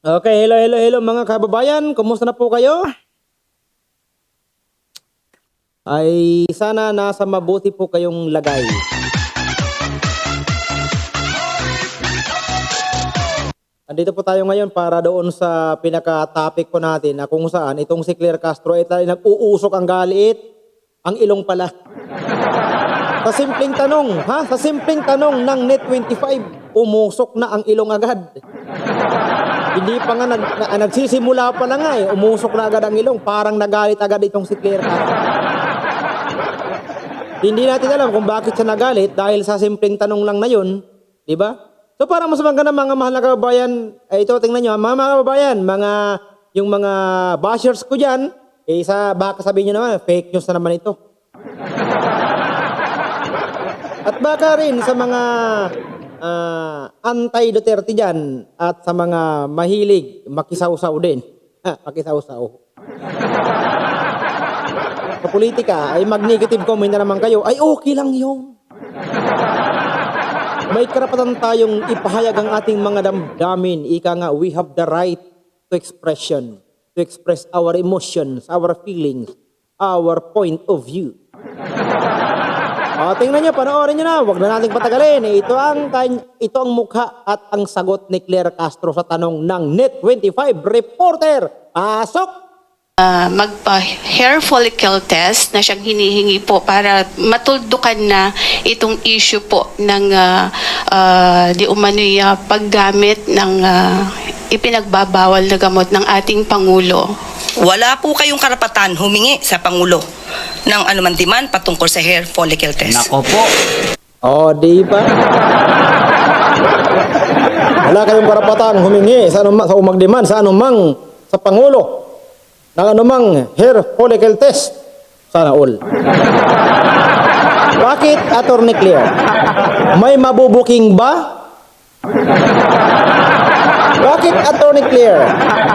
Okay, hello mga kababayan. Kumusta na po kayo? Ay sana nasa mabuti po kayong lagay. Andito po tayo ngayon para doon sa pinaka-topic po natin na kung saan itong si Claire Castro ay nag-uusok ang galit, ang ilong pala. Sa simpleng tanong, Sa simpleng tanong ng Net25, umusok na ang ilong agad. Hindi pa nga nagsisimula pa lang umusok na agad ang ilong, parang nagalit agad itong si Claire Castro. Hindi natin alam kung bakit siya nagalit dahil sa simpleng tanong lang na yun, di ba? So para mas maganda mga mahal na kababayan, ito tingnan nyo, mga kababayan, yung mga bashers ko dyan, baka sabihin nyo naman, fake news na naman ito. At baka rin sa mga anti-Duterte dyan at sa mga mahilig makisawsaw din. Makisawsaw. Sa politika ay mag-negative comment na naman kayo, ay okay lang yun. May karapatan tayong ipahayag ang ating mga damdamin. Ika nga, we have the right to expression, to express our emotions, our feelings, our point of view. Tingnan nyo, panoorin nyo na. Huwag na nating patagalin. Ito ang mukha at ang sagot ni Claire Castro sa tanong ng Net25 reporter. Pasok! Magpa-hair follicle test na siyang hinihingi po para matuldukan na itong issue po ng di umano'y paggamit ng ipinagbabawal na gamot ng ating Pangulo. Wala po kayong karapatan humingi sa Pangulo ng anuman demand patungkol sa hair follicle test. Nako po. Di ba? Wala kayong karapatan humingi sa umagdemand sa anumang sa Pangulo ng anumang hair follicle test. Sana all. Bakit, Attorney Claire? May mabubuking ba? Bakit, Attorney Claire?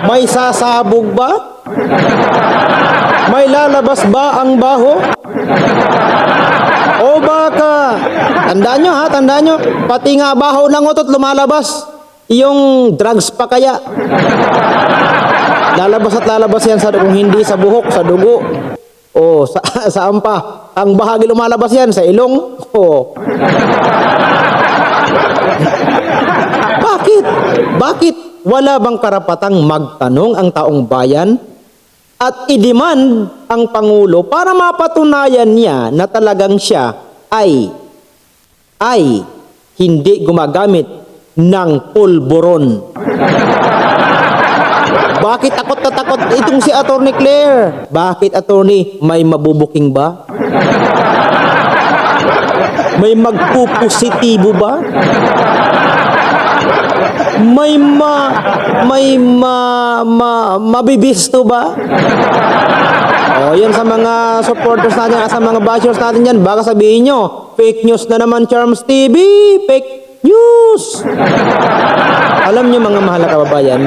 May sasabog ba? May lalabas ba ang baho? O baka, tandaan nyo, pati nga baho ng utot lumalabas. Yung drugs pa kaya. Lalabas at lalabas yan kung hindi sa buhok, sa dugo, o saan pa. Ang bahagi lumalabas yan, sa ilong. Bakit? Wala bang karapatang magtanong ang taong bayan at i-demand ang Pangulo para mapatunayan niya na talagang siya ay hindi gumagamit ng pulburon? Bakit takot na takot itong si Attorney Claire? Bakit, Attorney? May mabubuking ba? May magpupositibo ba? May mabibisto ba? Yan sa mga supporters natin, sa mga bashers natin yan, baka sabihin nyo, fake news na naman, Charms TV, fake news. Alam nyo mga mahal na kababayan,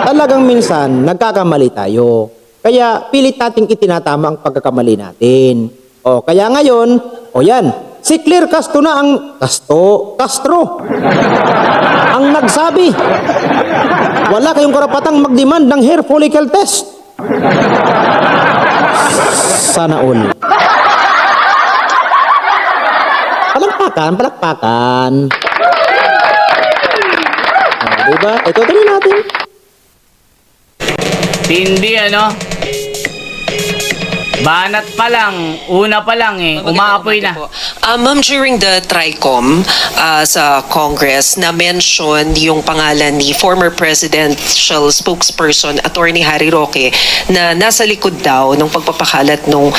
talagang minsan nagkakamali tayo. Kaya pilit nating itinatama ang pagkakamali natin. Kaya ngayon, yan, si Claire Castro na ang Castro ang nagsabi, wala kayong karapatang mag-demand ng hair follicle test. Sana all. Palakpakan. Diba? Ito tuloy natin. Hindi banat pa lang, una pa lang umaapoy na. Ma'am, during the TRICOM sa Congress, na-mention yung pangalan ni former presidential spokesperson, Attorney Harry Roque, na nasa likod daw ng pagpapakalat ng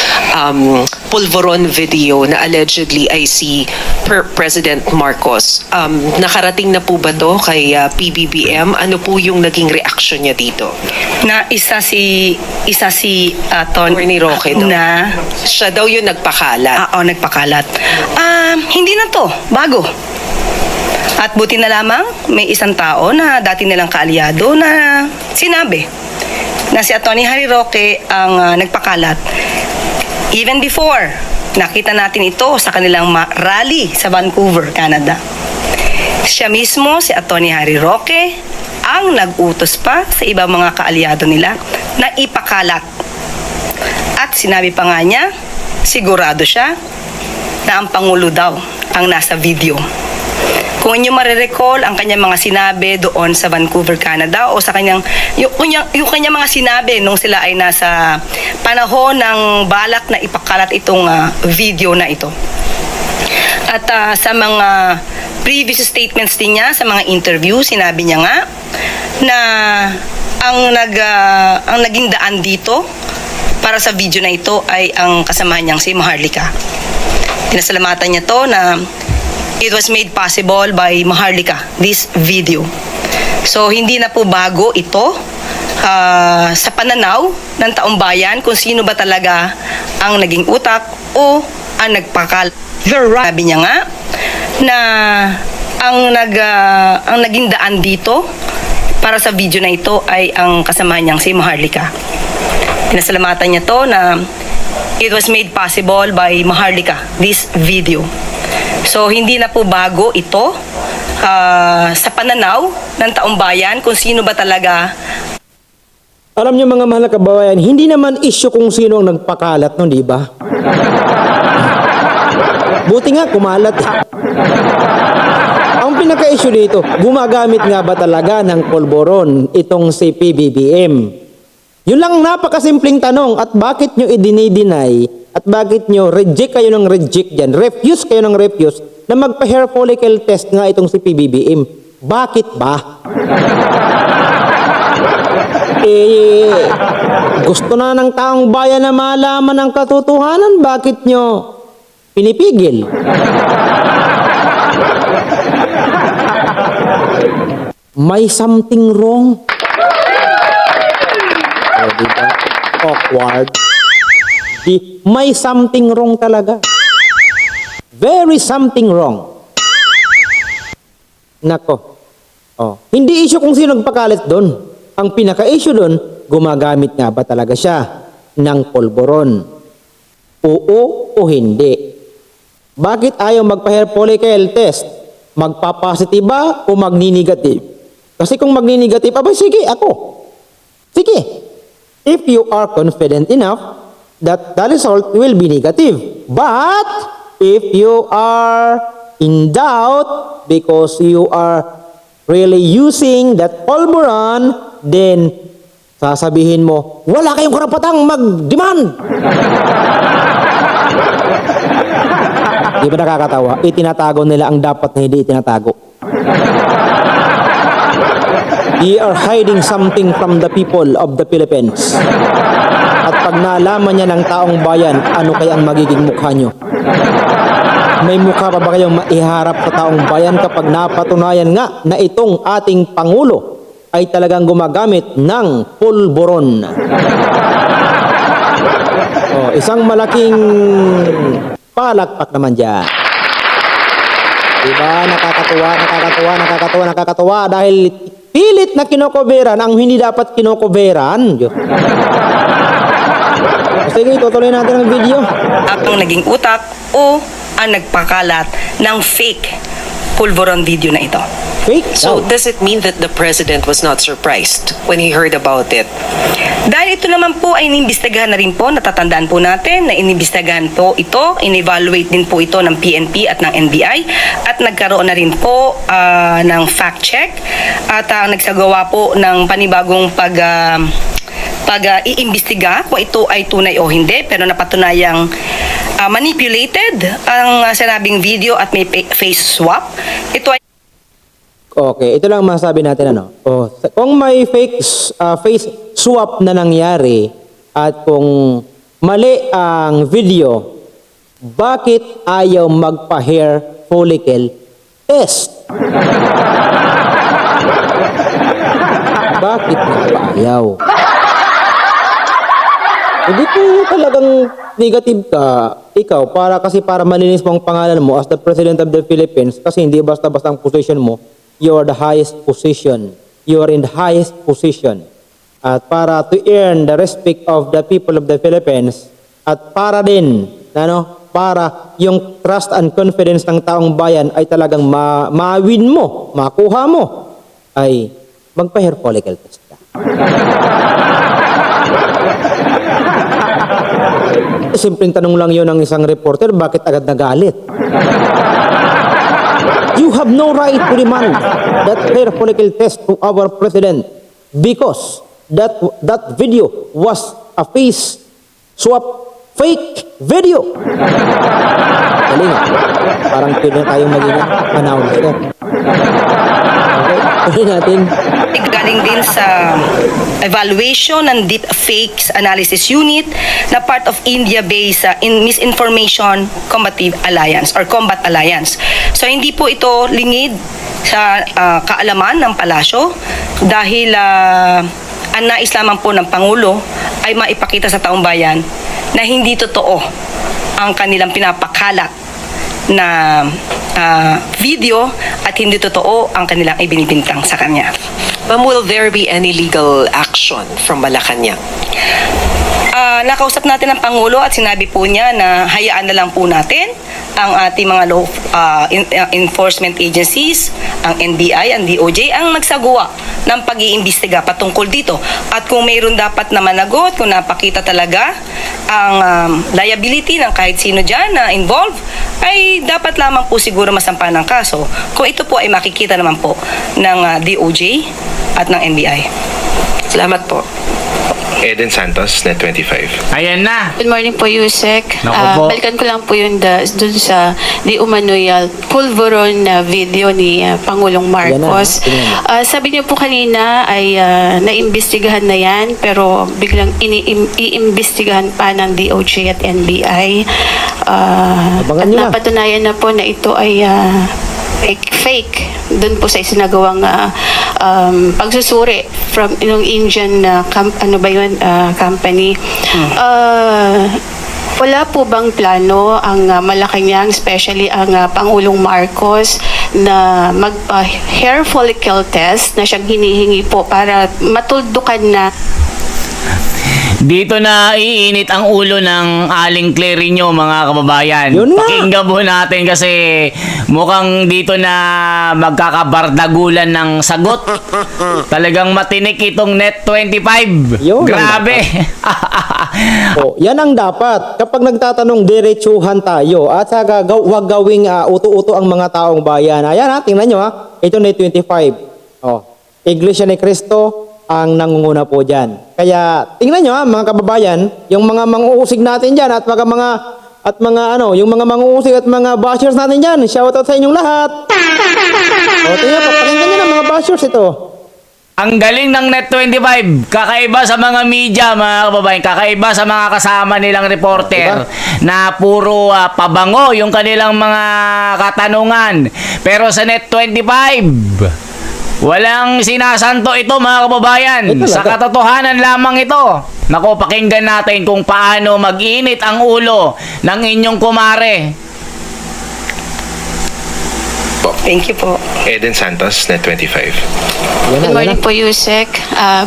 pulveron video na allegedly ay si President Marcos. Nakarating na po ba to kay PBBM? Ano po yung naging reaction niya dito? Na isa si Attorney Roque daw. na Siya daw yung nagpakalat. nagpakalat. Hindi na to, bago. At buti na lamang may isang tao na dati nilang kaalyado na sinabi na si Atty. Harry Roque ang nagpakalat. Even before, nakita natin ito sa kanilang rally sa Vancouver, Canada. Siya mismo, si Atty. Harry Roque, ang nag-utos pa sa ibang mga kaalyado nila na ipakalat. At sinabi pa nga niya, sigurado siya na ang Pangulo daw ang nasa video. Kung inyo marirecall ang kanyang mga sinabi doon sa Vancouver, Canada, o sa kanyang yung kanyang mga sinabi nung sila ay nasa panahon ng balak na ipakalat itong video na ito. At sa mga previous statements din niya, sa mga interview, sinabi niya nga na ang naging daan dito para sa video na ito ay ang kasama niyang si Maharlika. Pinasalamatan niya to na it was made possible by Maharlika, this video. So, hindi na po bago ito sa pananaw ng taong bayan kung sino ba talaga ang naging utak o ang nagpakal. Sabi niya nga na ang naging daan dito para sa video na ito ay ang kasama niyang si Maharlika. Pinasalamatan niya to na it was made possible by Maharlika, this video. So, hindi na po bago ito sa pananaw ng taong bayan kung sino ba talaga. Alam niyo mga mahal na kababayan, hindi naman issue kung sino ang nagpakalat nun, di ba? Buti nga kumalat. Ang pinaka-issue dito, gumagamit nga ba talaga ng polboron itong si PBBM? Yun lang napakasimpleng tanong, at bakit nyo i-deny at bakit nyo reject kayo ng reject dyan, refuse kayo ng refuse na magpa-hair follicle test nga itong si PBBM? Bakit ba? Gusto na ng taong bayan na malaman ang katotohanan, bakit nyo pinipigil? May something wrong. Oh, diba? Awkward. May something wrong talaga. Very something wrong. Nako. Oh, hindi issue kung sino nagpakalit doon. Ang pinaka-issue doon, gumagamit nga ba talaga siya ng polboron? Oo o hindi? Bakit ayaw magpa-hair follicle test? Magpa-positive ba o magni-negative? Kasi kung magni-negative, abay sige, ako. Sige. If you are confident enough that the result will be negative. But if you are in doubt because you are really using that polboron, then sasabihin mo, wala kayong karapatang mag-demand. Di ba nakakatawa? Itinatago nila ang dapat na hindi itinatago. You are hiding something from the people of the Philippines. At pag nalaman niya ng taong bayan, ano kaya ang magiging mukha nyo? May mukha pa ba kayong maiharap sa taong bayan kapag napatunayan nga na itong ating Pangulo ay talagang gumagamit ng pulburon? Oh, isang malaking palakpak naman dyan. Diba? Nakakatuwa dahil pilit na kinokoberan ang hindi dapat kinokoberan. Sige, tutuloy natin ang video. Ang naging utak o ang nagpakalat ng fake pulveron video na ito. Fake? So, does it mean that the president was not surprised when he heard about it? Dahil ito naman po ay inimbestigahan na rin po, natatandaan po natin na inimbestigahan po ito, in-evaluate din po ito ng PNP at ng NBI at nagkaroon na rin po ng fact check at nagsagawa po ng panibagong pag-iimbestiga kung ito ay tunay o hindi, pero napatunayang manipulated ang sinabing video at may face swap. Ito ay Okay, ito lang masasabi natin kung may face swap na nangyari at kung mali ang video, bakit ayaw magpa-hair follicle test? Bakit nga ba ayaw? Hindi po talagang negative ka, ikaw, para malinis mo ang pangalan mo as the President of the Philippines, kasi hindi basta-basta ang position mo. You are the highest position. You are in the highest position. At para to earn the respect of the people of the Philippines, at para din, para yung trust and confidence ng taong bayan ay talagang ma-win mo, makuha mo, ay magpa-hair follicle test ka. Simpleng tanong lang yun ng isang reporter, bakit agad nagalit? You have no right to demand that hair follicle test to our president because that video was a face swap fake video. Galing ah. Parang pwede na tayong maging announcer. Okay, tuloy natin. Galing din sa evaluation ng Deep Fakes Analysis Unit na part of India-based Misinformation Combative Alliance or Combat Alliance. So hindi po ito lingid sa kaalaman ng palasyo dahil ang nais lamang po ng Pangulo ay maipakita sa taong bayan na hindi totoo ang kanilang pinapakalat na video at hindi totoo ang kanilang ibinibintang sa kanya. Ma'am, will there be any legal action from Malacanang? Nakausap natin ang Pangulo at sinabi po niya na hayaan na lang po natin ang ating mga law enforcement agencies, ang NBI, ang DOJ, ang nagsagawa ng pag-iimbestiga patungkol dito. At kung mayroon dapat na managot, kung napakita talaga ang liability ng kahit sino dyan na involved, ay dapat lamang po siguro masampa ng kaso kung ito po ay makikita naman po ng DOJ at ng NBI. Salamat po. Eden Santos, Net 25. Ayan na. Good morning po, Yusek. Naku po. Balikan ko lang po yun dun sa di umano'y pulveron na video ni Pangulong Marcos. Yan na. Sabi niyo po kanina ay naimbestigahan na yan pero biglang iimbestigahan pa ng DOJ at NBI. Abangan At nyo na. napatunayan na po na ito ay fake doon po sa isinagawang pagsusuri from yung Indian company. Wala po bang plano ang Malacanang, especially ang Pangulong Marcos, na magpa-hair follicle test na siyang hinihingi po para matuldukan na Dito na iinit ang ulo ng Aling Clerinio, mga kababayan. Yun nga. Pakinggan po natin kasi mukhang dito na magkakabardagulan ng sagot. Talagang matinik itong Net 25. Yun ang Grabe. Oh, yan ang dapat. Kapag nagtatanong, diretsuhan tayo. At saka wag gawing uto-uto ang mga taong bayan. Ayan ha, tingnan nyo ha. Ito na 25. Oh, Iglesia ni Cristo ang nangunguna po dyan. Kaya tingnan nyo ha, mga kababayan, yung mga manguusig natin dyan at yung mga manguusig at mga bashers natin dyan. Shoutout sa inyong lahat. O, tingnan po, pakinggan nyo na mga bashers ito. Ang galing ng Net 25. Kakaiba sa mga media, mga kababayan. Kakaiba sa mga kasama nilang reporter na puro pabango yung kanilang mga katanungan. Pero sa Net 25, walang sinasanto ito, mga kababayan. Ito Sa talaga. katotohanan lamang ito. Naku, pakinggan natin kung paano mag-init ang ulo ng inyong kumare. Thank you po. Eden Santos, Net 25. Yan Good na, morning yan na. po, Yusek.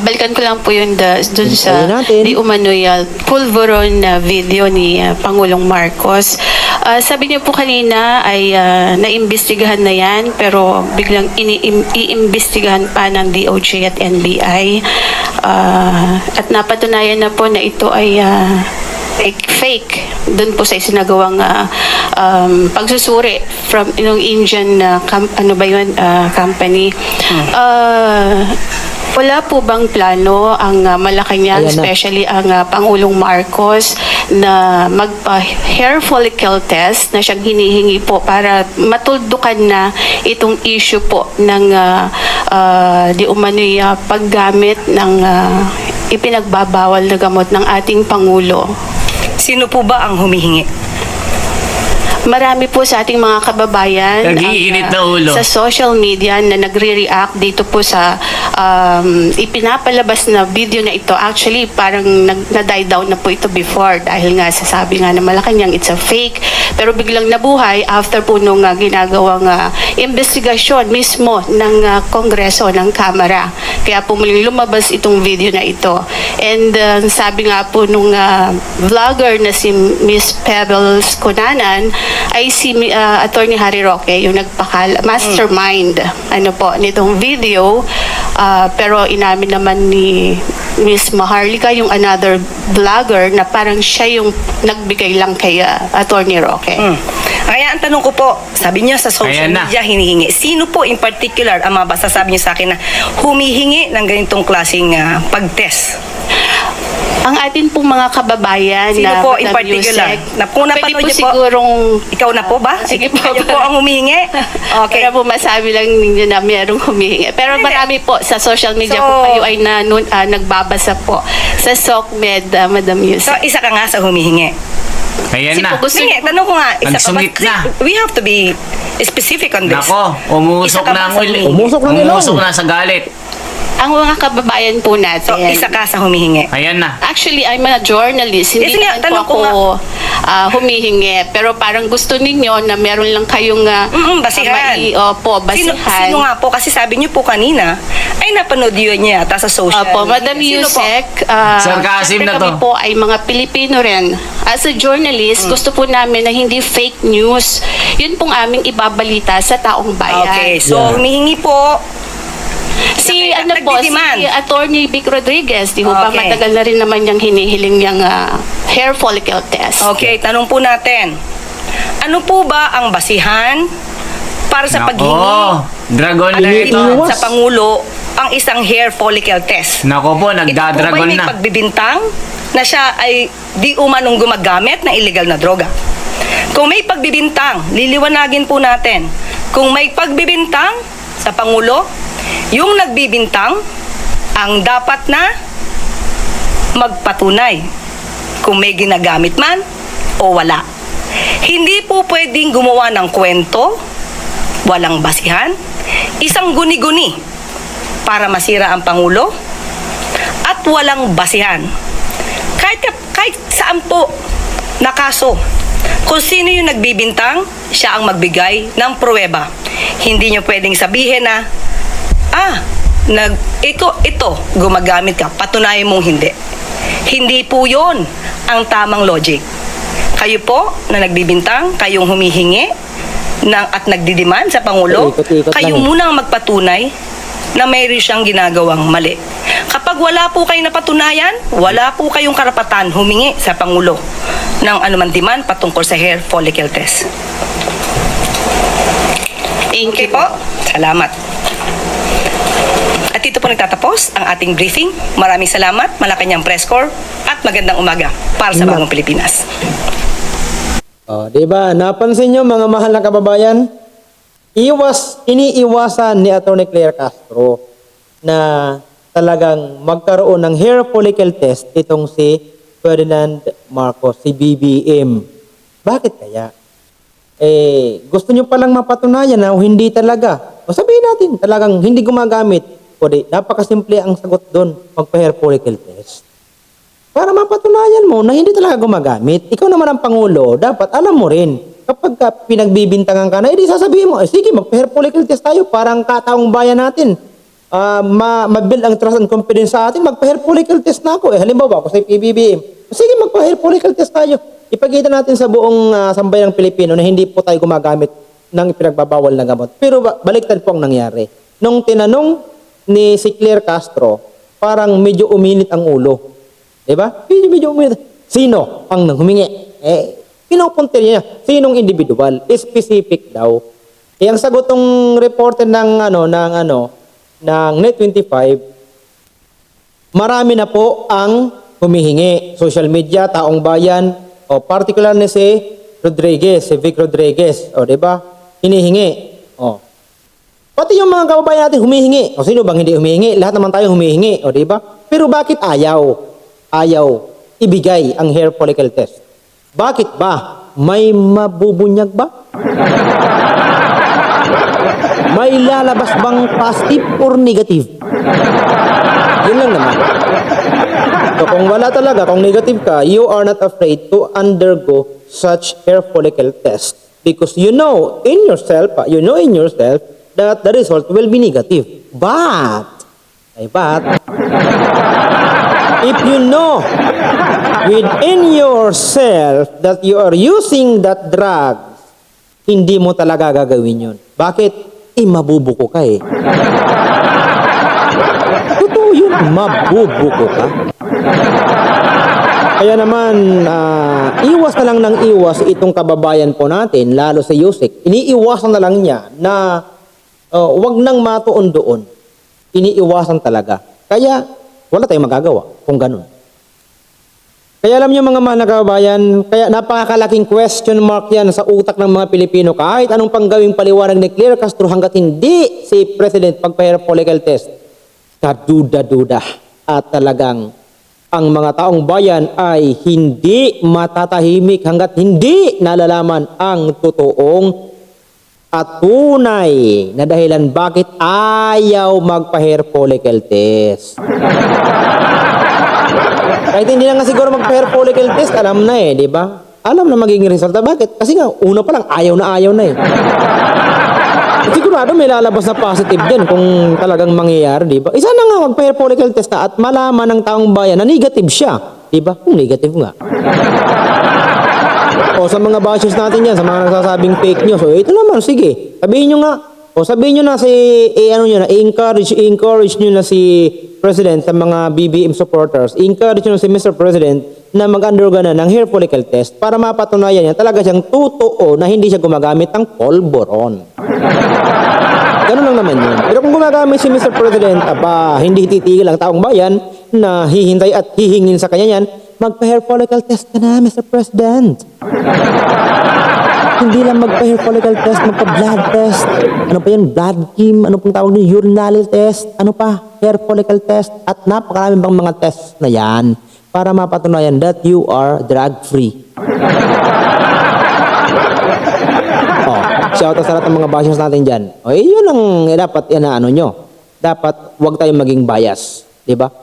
Balikan ko lang po yun dun sa Ayun natin. di umano'y pulveron na video ni Pangulong Marcos. Sabi niyo po kanina ay naimbestigahan na yan pero biglang iimbestigahan pa ng DOJ at NBI. At napatunayan na po na ito ay fake doon po sa isinagawang pagsusuri from yung Indian company. Wala po bang plano ang Malacanang, Ayan na. especially ang Pangulong Marcos, na magpa-hair follicle test na siyang hinihingi po para matuldukan na itong issue po ng di umano'y paggamit ng ipinagbabawal na gamot ng ating Pangulo? Sino po ba ang humihingi? Marami po sa ating mga kababayan Nag-iinit na ulo. sa social media na nagre-react dito po sa ipinapalabas na video na ito. Actually, parang na-die down na po ito before dahil nga sasabi nga na Malacanang it's a fake. Pero biglang nabuhay after po nung ginagawang investigasyon mismo ng Kongreso, ng Kamara. Kaya po muling lumabas itong video na ito. And sabi nga po nung vlogger na si Miss Pebbles Cunanan ay si Attorney Harry Roque, yung mastermind nitong video. Pero inamin naman ni Miss Maharlika, yung another vlogger, na parang siya yung nagbigay lang kay Attorney Roque. Kaya ang tanong ko po, sabi niyo sa social Ayan na. media hinihingi. Sino po in particular ang mabasasabi niyo sa akin na humihingi ng ganitong klaseng pag-test? Ang atin pong mga kababayan Sino na po in Madam particular? Yusek, Kung pwede napanood po niyo po, sigurong ikaw na po ba? Sige po. Kayo po ang humihingi? Okay. Para po masabi lang ninyo na mayroong humihingi. Pero Hindi. marami po sa social media So- kung kayo ay nagbabasa po sa SOCMED, Madam So, Yusek. isa ka nga sa humihingi. Ayan Kasi na. po gusto Sige, niyo tanong ko nga. Ang Isa ka ba? sungit na. Kasi we have to be specific on this. Nako, Isa umusok ka ba na ang sa ulo. humihingi? Umusok na nila. Umusok na sa galit. ang mga kababayan po natin. So, isa ka sa humihingi. Ayan na. Actually, I'm a journalist. Hindi Sige nga, naman po tanong ko ako humihingi. Pero parang gusto ninyo na meron lang kayong Basihan. basihan. Sino nga po? Kasi sabi niyo po kanina, ay napanood yun niya yata sa social Opo, media. Madam Sino po? Yusek, Sarcasm na syempre kami to. po ay mga Pilipino rin. As a journalist, gusto po namin na hindi fake news. Yun pong aming ibabalita sa taong bayan. Okay, so Yeah. humihingi po. Si Okay, si Attorney Vic Rodriguez, di ho ba Okay. matagal na rin naman niyang hinihiling niyang hair follicle test. Okay, tanong po natin. Ano po ba ang basihan para sa paghingi Dragon na ito. Iniiwas. sa Pangulo ang isang hair follicle test? Nako po, Ito po ba nagdadragon may na. pagbibintang na siya ay di umanong gumagamit ng illegal na droga? Kung may pagbibintang, liliwanagin po natin. Kung may pagbibintang sa Pangulo, yung nagbibintang ang dapat na magpatunay kung may ginagamit man o wala. Hindi po pwedeng gumawa ng kwento, walang basihan, isang guni-guni para masira ang Pangulo, at walang basihan. Kahit saan po na kaso, kung sino yung nagbibintang, siya ang magbigay ng pruweba. Hindi nyo pwedeng sabihin na, ito, gumagamit ka, patunayan mong hindi. Hindi po yon ang tamang logic. Kayo po na nagbibintang, kayong humihingi at nagdidiman sa Pangulo, Ikot-ikot kayo lang eh. muna ang magpatunay na mayroon siyang ginagawang mali. Kapag wala po kayo napatunayan, wala po kayong karapatan humingi sa Pangulo ng anuman demand patungkol sa hair follicle test. Thank Okay you po. Salamat. At dito po nagtatapos ang ating briefing. Maraming salamat, Malacanang Press Corps, at magandang umaga para sa Bagong Pilipinas. Di ba? Napansin nyo mga mahal na kababayan? Iniiwasan ni Atty. Claire Castro na talagang magkaroon ng hair follicle test itong si Ferdinand Marcos, si BBM. Bakit kaya? Gusto nyo palang mapatunayan na hindi talaga. O sabihin natin, talagang hindi gumagamit. O di, napakasimple ang sagot doon, magpa-hair follicle test. Para mapatunayan mo na hindi talaga gumagamit. Ikaw naman ang Pangulo, dapat alam mo rin. Kapag pinagbibintangan ka na, edi sasabihin mo, sige, magpa-hair follicle test tayo, parang kataong bayan natin. Ma-build ang trust and confidence sa atin, magpa-hair follicle test na ako. Halimbawa, ako sa PBBM. Sige, magpa-hair follicle test tayo. Ipakita natin sa buong sambayang Pilipino na hindi po tayo gumagamit ng ipinagbabawal na gamot. Pero baliktad po ang nangyari. Nung tinanong ni si Claire Castro, parang medyo uminit ang ulo. Diba? Medyo uminit. Sino ang humingi? Pinupuntir niya. Sinong individual? Specific daw. Ang sagot ng reporter ng Net25, marami na po ang humihingi. Social media, taong bayan, o particular na si Rodriguez, si Vic Rodriguez, o diba? Hinihingi. O. Pati yung mga kababayan natin humihingi. O sino bang hindi humihingi? Lahat naman tayo humihingi, o diba? Pero bakit ayaw ibigay ang hair follicle test? Bakit ba? may mabubunyag ba? May lalabas bang positive or negative? Yun lang naman. So kung wala talaga, kung negative ka, you are not afraid to undergo such hair follicle test. Because you know in yourself that the result will be negative. But, if you know within yourself that you are using that drug, hindi mo talaga gagawin yun. Bakit? Mabubuko ka eh. Totoo yun, mabubuko ka. Kaya naman, iwas na lang ng iwas itong kababayan po natin, lalo sa Yusek. Iniiwasan na lang niya na wag nang matuon doon. Iniiwasan talaga. Kaya, wala tayong magagawa kung ganun. Kaya alam niyo mga mahal na kababayan, kaya napakalaking question mark yan sa utak ng mga Pilipino. Kahit anong panggawing paliwanag ni Claire Castro hanggat hindi si President pagpa-hair follicle test, kaduda-duda. At talagang ang mga taong bayan ay hindi matatahimik hanggat hindi nalalaman ang totoong at tunay na dahilan bakit ayaw magpa-hair follicle test. Kahit hindi na nga siguro mag-hair follicle test, alam na eh, di ba? Alam na magiging resulta. Bakit? Kasi nga, una pa lang, ayaw na eh. Sigurado may lalabas na positive dyan kung talagang mangyayari, di ba? Isa na nga mag-hair follicle test na at malaman ng taong bayan na negative siya. Di ba? Kung negative nga. O sa mga bashers natin yan, sa mga nagsasabing fake news, o ito naman, sige, sabihin nyo nga, o sabihin nyo na si, encourage nyo na si President sa mga BBM supporters, encourage nyo na si Mr. President na mag-undergo na ng hair follicle test para mapatunayan niya talaga siyang totoo na hindi siya gumagamit ng polvoron. Ganun lang naman yun. Pero kung gumagamit si Mr. President, hindi titigil ang taong bayan na hihintay at hihingin sa kanya yan, magpa-hair follicle test ka na, Mr. President. Hindi lang magpa-hair follicle test, magpa-blood test. Ano pa yan? Blood kim? Ano pong tawag nyo? Urinary test? Ano pa? Hair follicle test? At napakaraming bang mga tests na yan para mapatunayan that you are drug-free. Shoutout sa lahat ng mga bashers natin dyan. Yun ang dapat yan na ano nyo. Dapat huwag tayong maging bias. Diba?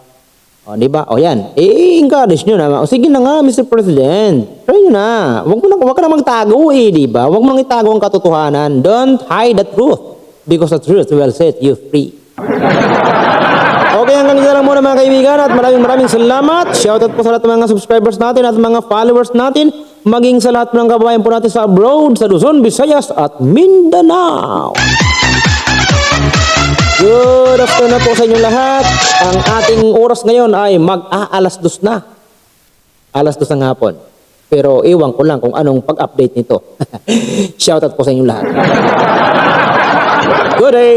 Diba? Yan. Encourage nyo na. Sige na nga, Mr. President. Try nyo na. Huwag ka na magtago diba? Huwag mong itago ang katotohanan. Don't hide the truth. Because the truth will set you free. Okay, hanggang dito lang muna mga kaibigan at maraming salamat. Shoutout po sa lahat ng mga subscribers natin at mga followers natin. Maging sa lahat ng kababayan po natin sa abroad, sa Luzon, Visayas at Mindanao. Good afternoon po sa inyong lahat. Ang ating oras ngayon ay mag-aalas 2 na. Alas 2 ng hapon. Pero iwan ko lang kung anong pag-update nito. Shoutout po sa inyong lahat. Good day!